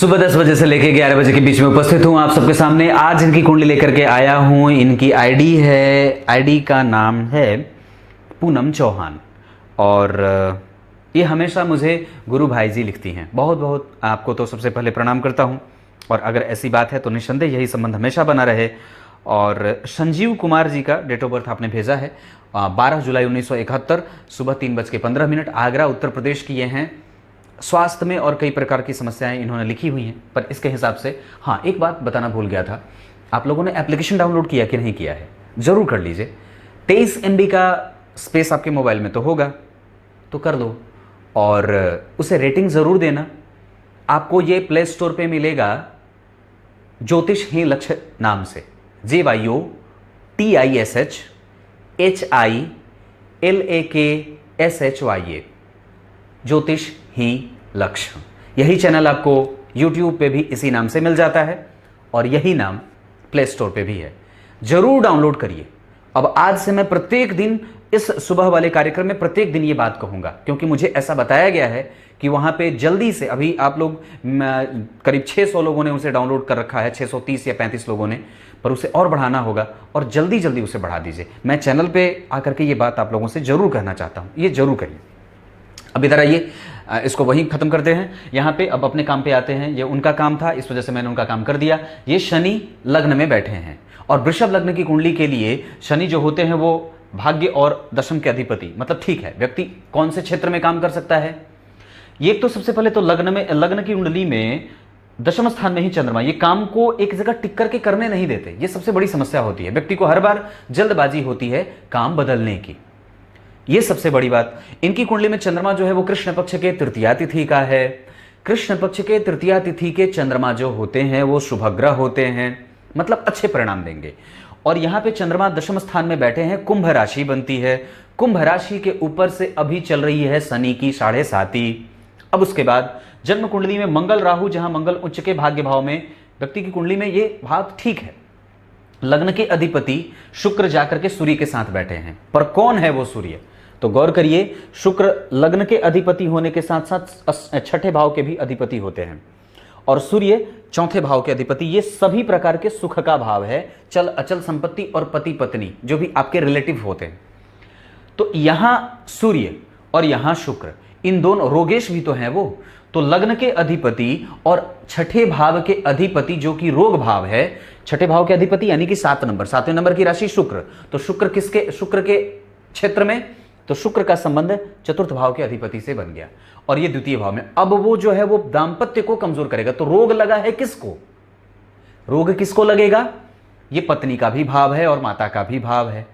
सुबह 10 बजे से लेकर 11 बजे के बीच में उपस्थित हूँ आप सबके सामने। आज इनकी कुंडली लेकर के आया हूँ। इनकी आईडी है, आईडी का नाम है पूनम चौहान और ये हमेशा मुझे गुरु भाई जी लिखती हैं। बहुत बहुत आपको तो सबसे पहले प्रणाम करता हूँ और अगर ऐसी बात है तो निस्संदेह यही संबंध हमेशा बना रहे। और संजीव कुमार जी का डेट ऑफ बर्थ आपने भेजा है 12 जुलाई 1971 सुबह 3:15 आगरा उत्तर प्रदेश की ये हैं। स्वास्थ्य में और कई प्रकार की समस्याएं इन्होंने लिखी हुई हैं, पर इसके हिसाब से हाँ एक बात बताना भूल गया था, आप लोगों ने एप्लीकेशन डाउनलोड किया कि नहीं किया है, ज़रूर कर लीजिए। 23 MB का स्पेस आपके मोबाइल में तो होगा, तो कर लो और उसे रेटिंग ज़रूर देना। आपको ये प्ले स्टोर पे मिलेगा ज्योतिष ही लक्ष्य नाम से, JYOTISHHILAKSHYA, ज्योतिष ही लक्ष्य। यही चैनल आपको YouTube पे भी इसी नाम से मिल जाता है और यही नाम प्ले स्टोर पे भी है, जरूर डाउनलोड करिए। अब आज से मैं प्रत्येक दिन इस सुबह वाले कार्यक्रम में प्रत्येक दिन ये बात कहूंगा, क्योंकि मुझे ऐसा बताया गया है कि वहां पे जल्दी से, अभी आप लोग करीब 600 लोगों ने उसे डाउनलोड कर रखा है, 630 या 35 लोगों ने, पर उसे और बढ़ाना होगा और जल्दी जल्दी उसे बढ़ा दीजिए। मैं चैनल पे आकर के ये बात आप लोगों से जरूर कहना चाहता हूँ, ये जरूर करिए। अब इधर आइए, इसको वहीं खत्म करते हैं। यहाँ पे अब अपने काम पे आते हैं। ये उनका काम था, इस वजह से मैंने उनका काम कर दिया। ये शनि लग्न में बैठे हैं और वृषभ लग्न की कुंडली के लिए शनि जो होते हैं वो भाग्य और दशम के अधिपति, मतलब ठीक है, व्यक्ति कौन से क्षेत्र में काम कर सकता है। ये तो सबसे पहले तो लग्न की कुंडली में दशम स्थान में ही चंद्रमा, ये काम को एक जगह टिक करके करने नहीं देते। ये सबसे बड़ी समस्या होती है, व्यक्ति को हर बार जल्दबाजी होती है काम बदलने की, ये सबसे बड़ी बात। इनकी कुंडली में चंद्रमा जो है वो कृष्ण पक्ष के तृतीया तिथि का है। कृष्ण पक्ष के तृतीया तिथि के चंद्रमा जो होते हैं वो शुभग्रह होते हैं, मतलब अच्छे परिणाम देंगे। और यहाँ पे चंद्रमा दशम स्थान में बैठे हैं, कुंभ राशि बनती है। कुंभ राशि के ऊपर से अभी चल रही है शनि की 7.5। अब उसके बाद जन्म कुंडली में मंगल राहु, जहां मंगल उच्च के भाग्य भाव में, व्यक्ति की कुंडली में ये भाव ठीक है। लग्न के अधिपति शुक्र जाकर के सूर्य के साथ बैठे हैं, पर कौन है वो सूर्य, तो गौर करिए। शुक्र लग्न के अधिपति होने के साथ साथ छठे भाव के भी अधिपति होते हैं और सूर्य चौथे भाव के अधिपति। ये सभी प्रकार के सुख का भाव है, चल अचल संपत्ति और पति पत्नी जो भी आपके रिलेटिव होते हैं। तो यहां सूर्य और यहां शुक्र, इन दोनों, रोगेश भी तो हैं वो, तो लग्न के अधिपति और छठे भाव के अधिपति जो कि रोग भाव है, छठे भाव के अधिपति यानी कि 7वें नंबर की राशि शुक्र, तो शुक्र के क्षेत्र में, तो शुक्र का संबंध चतुर्थ भाव के अधिपति से बन गया और ये द्वितीय भाव में। अब वो जो है वो दाम्पत्य को कमजोर करेगा। तो रोग लगा है किसको, रोग किसको लगेगा, ये पत्नी का भी भाव है और माता का भी भाव है।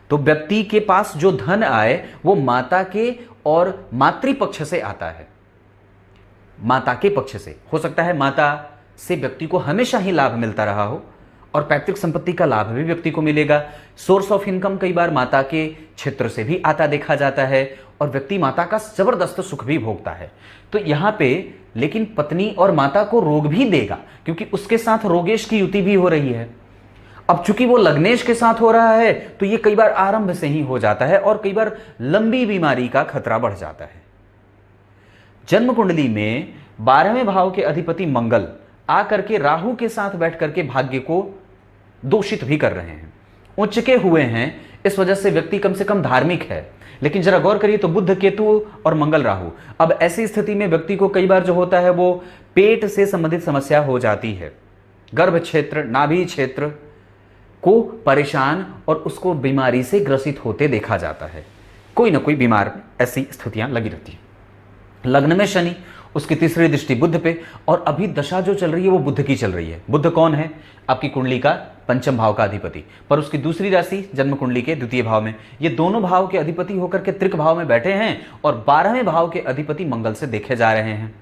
तो व्यक्ति के पास जो धन आए वो माता के और मातृपक्ष से आता है, माता के पक्ष से। हो सकता है माता से व्यक्ति को हमेशा ही लाभ मिलता रहा हो और पैतृक संपत्ति का लाभ भी व्यक्ति को मिलेगा। सोर्स ऑफ इनकम कई बार माता के क्षेत्र से भी आता देखा जाता है और व्यक्ति माता का जबरदस्त सुख भी भोगता है। तो यहाँ पे लेकिन पत्नी और माता को रोग भी देगा, क्योंकि उसके साथ रोगेश की युति भी हो रही है। अब चूंकि वो लग्नेश के साथ हो रहा है तो ये कई बार आरंभ से ही हो जाता है और कई बार लंबी बीमारी का खतरा बढ़ जाता है। जन्म कुंडली में 12वें भाव के अधिपति मंगल आकर के राहु के साथ बैठ करके भाग्य को दूषित भी कर रहे हैं, उच्च के हुए हैं। इस वजह से व्यक्ति कम से कम धार्मिक है, लेकिन जरा गौर करिए तो बुध केतु और मंगल राहु, अब ऐसी स्थिति में व्यक्ति को कई बार जो होता है वो पेट से संबंधित समस्या हो जाती है। गर्भ क्षेत्र, नाभि क्षेत्र को परेशान और उसको बीमारी से ग्रसित होते देखा जाता है। कोई ना कोई बीमार ऐसी स्थितियां लगी रहती हैं। लग्न में शनि, उसकी तीसरी दृष्टि बुध पे, और अभी दशा जो चल रही है वो बुध की चल रही है। बुध कौन है, आपकी कुंडली का पंचम भाव का अधिपति, पर उसकी दूसरी राशि जन्म कुंडली के द्वितीय भाव में। ये दोनों भाव के अधिपति होकर के त्रिक भाव में बैठे हैं और 12वें भाव के अधिपति मंगल से देखे जा रहे हैं।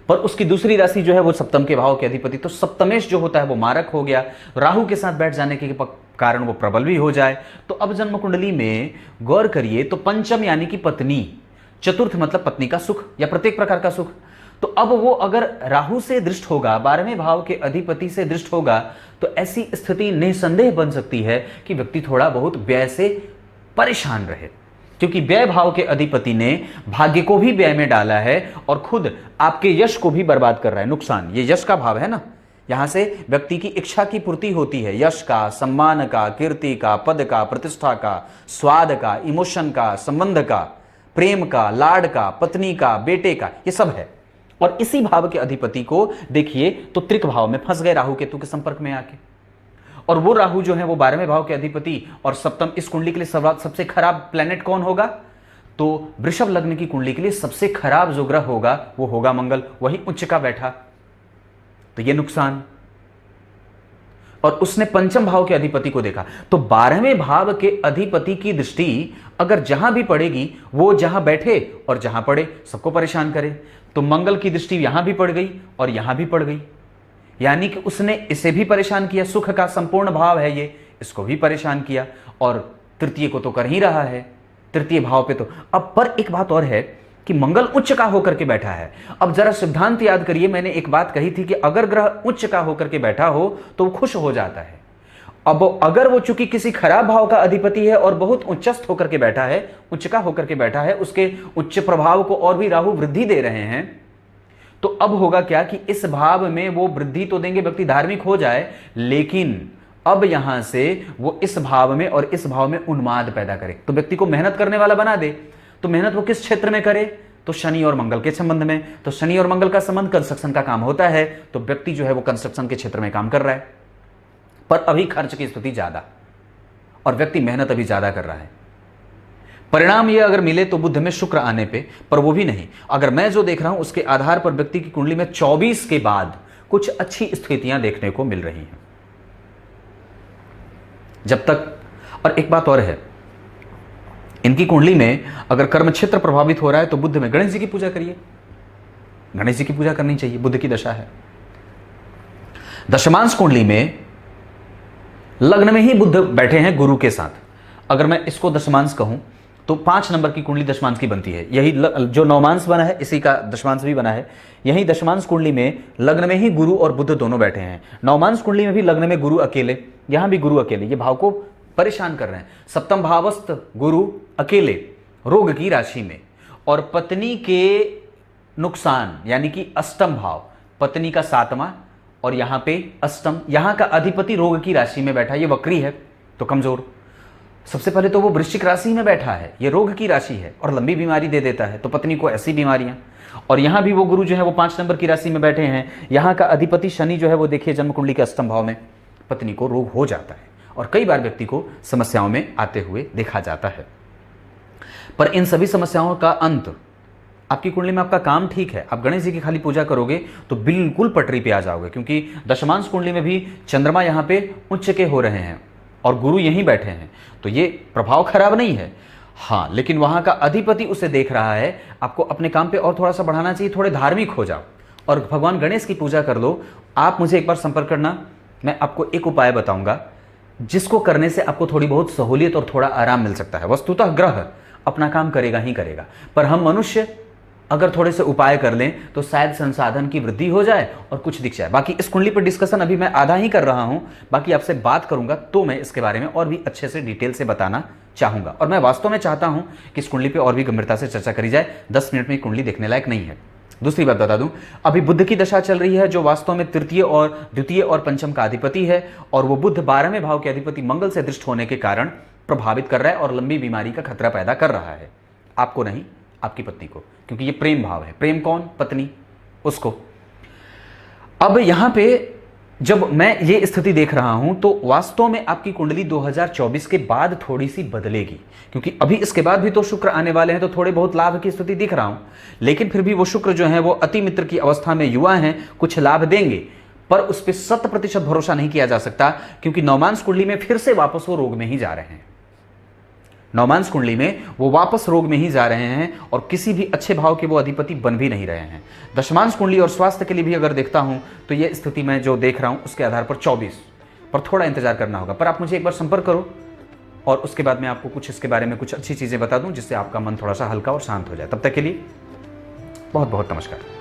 पर उसकी दूसरी राशि जो है वो सप्तम के भाव के अधिपति, तो सप्तमेश जो होता है वो मारक हो गया। राहु के साथ बैठ जाने के कारण वो प्रबल भी हो जाए। तो अब जन्म कुंडली में गौर करिए तो पंचम यानी कि पत्नी, चतुर्थ मतलब पत्नी का सुख या प्रत्येक प्रकार का सुख। तो अब वो अगर राहु से दृष्ट होगा, 12वें भाव के अधिपति से दृष्ट होगा, तो ऐसी स्थिति निसंदेह बन सकती है कि व्यक्ति थोड़ा बहुत व्यय से परेशान रहे। क्योंकि व्यय भाव के अधिपति ने भाग्य को भी व्यय में डाला है और खुद आपके यश को भी बर्बाद कर रहा है, नुकसान। ये यश का भाव है ना, यहां से व्यक्ति की इच्छा की पूर्ति होती है, यश का, सम्मान का, कीर्ति का, पद का, प्रतिष्ठा का, स्वाद का, इमोशन का, संबंध का, प्रेम का, लाड का, पत्नी का, बेटे का, ये सब है। और इसी भाव के अधिपति को देखिए तो त्रिक भाव में फंस गए राहु केतु के संपर्क में आके। और वो राहु जो है वो 12वें भाव के अधिपति और सप्तम, इस कुंडली के लिए सबसे खराब प्लेनेट कौन होगा? तो वृषभ लग्न की कुंडली के लिए सबसे खराब जो ग्रह होगा वो होगा मंगल, वही उच्च का बैठा, तो ये नुकसान। और उसने पंचम भाव के अधिपति को देखा, तो 12वें भाव के अधिपति की दृष्टि अगर जहां भी पड़ेगी, वो जहां बैठे और जहां पड़े सबको परेशान करे। तो मंगल की दृष्टि यहां भी पड़ गई और यहां भी पड़ गई, यानी कि उसने इसे भी परेशान किया, सुख का संपूर्ण भाव है ये, इसको भी परेशान किया, और तृतीय को तो कर ही रहा है, तृतीय भाव पे तो। अब पर एक बात और है कि मंगल उच्च का होकर के बैठा है। अब जरा सिद्धांत याद करिए, मैंने एक बात कही थी कि अगर ग्रह उच्च का होकर के बैठा हो तो वो खुश हो जाता है। अब अगर वो चूंकि किसी खराब भाव का अधिपति है और बहुत उच्चस्थ होकर के बैठा है, उच्च का होकर के बैठा है, उसके उच्च प्रभाव को और भी राहु वृद्धि दे रहे हैं, तो अब होगा क्या कि इस भाव में वो वृद्धि तो देंगे, व्यक्ति धार्मिक हो जाए, लेकिन अब यहां से वो इस भाव में और इस भाव में उन्माद पैदा करे, तो व्यक्ति को मेहनत करने वाला बना दे। तो मेहनत वो किस क्षेत्र में करे? तो शनि और मंगल के संबंध में। तो शनि और मंगल का संबंध कंस्ट्रक्शन का काम होता है, तो व्यक्ति जो है वो कंस्ट्रक्शन के क्षेत्र में काम कर रहा है, पर अभी खर्च की स्थिति ज्यादा और व्यक्ति मेहनत अभी ज्यादा कर रहा है। परिणाम ये अगर मिले तो बुध में शुक्र आने पे, पर वो भी नहीं। अगर मैं जो देख रहा हूं उसके आधार पर व्यक्ति की कुंडली में 24 के बाद कुछ अच्छी स्थितियां देखने को मिल रही हैं जब तक। और एक बात और है, इनकी कुंडली में अगर कर्म क्षेत्र प्रभावित हो रहा है तो बुध में गणेश जी की पूजा करिए, गणेश जी की पूजा करनी चाहिए, बुध की दशा है। दशमांश कुंडली में लग्न में ही बुध बैठे हैं गुरु के साथ, अगर मैं इसको दशमांश कहूं तो 5 नंबर की कुंडली दशमांश की बनती है। यही जो नवमांश बना है इसी का दशमांश भी बना है। यही दशमांश कुंडली में लग्न में ही गुरु और बुध दोनों बैठे हैं। नवमांश कुंडली में भी लग्न में गुरु अकेले, यहां भी गुरु अकेले, ये भाव को परेशान कर रहे हैं। सप्तम भावस्थ गुरु अकेले रोग की राशि में, और पत्नी के नुकसान, यानी कि अष्टम भाव, पत्नी का 7वां और यहां पे अष्टम, यहां का अधिपति रोग की राशि में बैठा, ये वक्री है तो कमजोर। सबसे पहले तो वो वृश्चिक राशि में बैठा है, ये रोग की राशि है और लंबी बीमारी दे देता है, तो पत्नी को ऐसी बीमारियां। और यहां भी वो गुरु जो है वो 5 नंबर की राशि में बैठे हैं, यहां का अधिपति शनि जो है वो देखिए जन्म कुंडली के अष्टम भाव में, पत्नी को रोग हो जाता है और कई बार व्यक्ति को समस्याओं में आते हुए देखा जाता है। पर इन सभी समस्याओं का अंत, आपकी कुंडली में आपका काम ठीक है, आप गणेश जी की खाली पूजा करोगे तो बिल्कुल पटरी पे आ जाओगे, क्योंकि दशमांश कुंडली में भी चंद्रमा यहां पे उच्च के हो रहे हैं और गुरु यहीं बैठे हैं, तो ये प्रभाव खराब नहीं है। हाँ, लेकिन वहां का अधिपति उसे देख रहा है, आपको अपने काम पे और थोड़ा सा बढ़ाना चाहिए, थोड़े धार्मिक हो जाओ और भगवान गणेश की पूजा कर लो। आप मुझे एक बार संपर्क करना, मैं आपको एक उपाय बताऊंगा जिसको करने से आपको थोड़ी बहुत सहूलियत और थोड़ा आराम मिल सकता है। वस्तुतः ग्रह अपना काम करेगा ही करेगा, पर हम मनुष्य अगर थोड़े से उपाय कर लें तो शायद संसाधन की वृद्धि हो जाए और कुछ दिख जाए। बाकी इस कुंडली पर डिस्कशन अभी मैं आधा ही कर रहा हूं, बाकी आपसे बात करूंगा तो मैं इसके बारे में और भी अच्छे से डिटेल से बताना चाहूंगा। और मैं वास्तव में चाहता हूं कि इस कुंडली पे और भी गंभीरता से चर्चा करी जाए। 10 मिनट में कुंडली देखने लायक नहीं है। दूसरी बात बता दूं, अभी बुध की दशा चल रही है जो वास्तव में तृतीय और द्वितीय और पंचम का अधिपति है, और वो बुध 12वें भाव के अधिपति मंगल से दृष्ट होने के कारण प्रभावित कर रहा है और लंबी बीमारी का खतरा पैदा कर रहा है। आपको नहीं, आपकी पत्नी को, क्योंकि ये प्रेम भाव है। प्रेम कौन? पत्नी, उसको। अब यहां पे जब मैं ये स्थिति देख रहा हूं तो वास्तव में आपकी कुंडली 2024 के बाद थोड़ी सी बदलेगी, क्योंकि अभी इसके बाद भी तो शुक्र आने वाले हैं, तो थोड़े बहुत लाभ की स्थिति दिख रहा हूं, लेकिन फिर भी वो शुक्र जो है वो अति मित्र की अवस्था में युवा हैं, कुछ लाभ देंगे, पर उस पर 100% भरोसा नहीं किया जा सकता, क्योंकि नवमांश कुंडली में फिर से वापस वो रोग में ही जा रहे हैं। नवमांश कुंडली में वो वापस रोग में ही जा रहे हैं और किसी भी अच्छे भाव के वो अधिपति बन भी नहीं रहे हैं। दशमांश कुंडली और स्वास्थ्य के लिए भी अगर देखता हूं तो ये स्थिति मैं जो देख रहा हूं उसके आधार पर 24 पर थोड़ा इंतजार करना होगा। पर आप मुझे एक बार संपर्क करो और उसके बाद मैं आपको कुछ इसके बारे में कुछ अच्छी चीजें बता दूं जिससे आपका मन थोड़ा सा हल्का और शांत हो जाए। तब तक के लिए बहुत बहुत नमस्कार।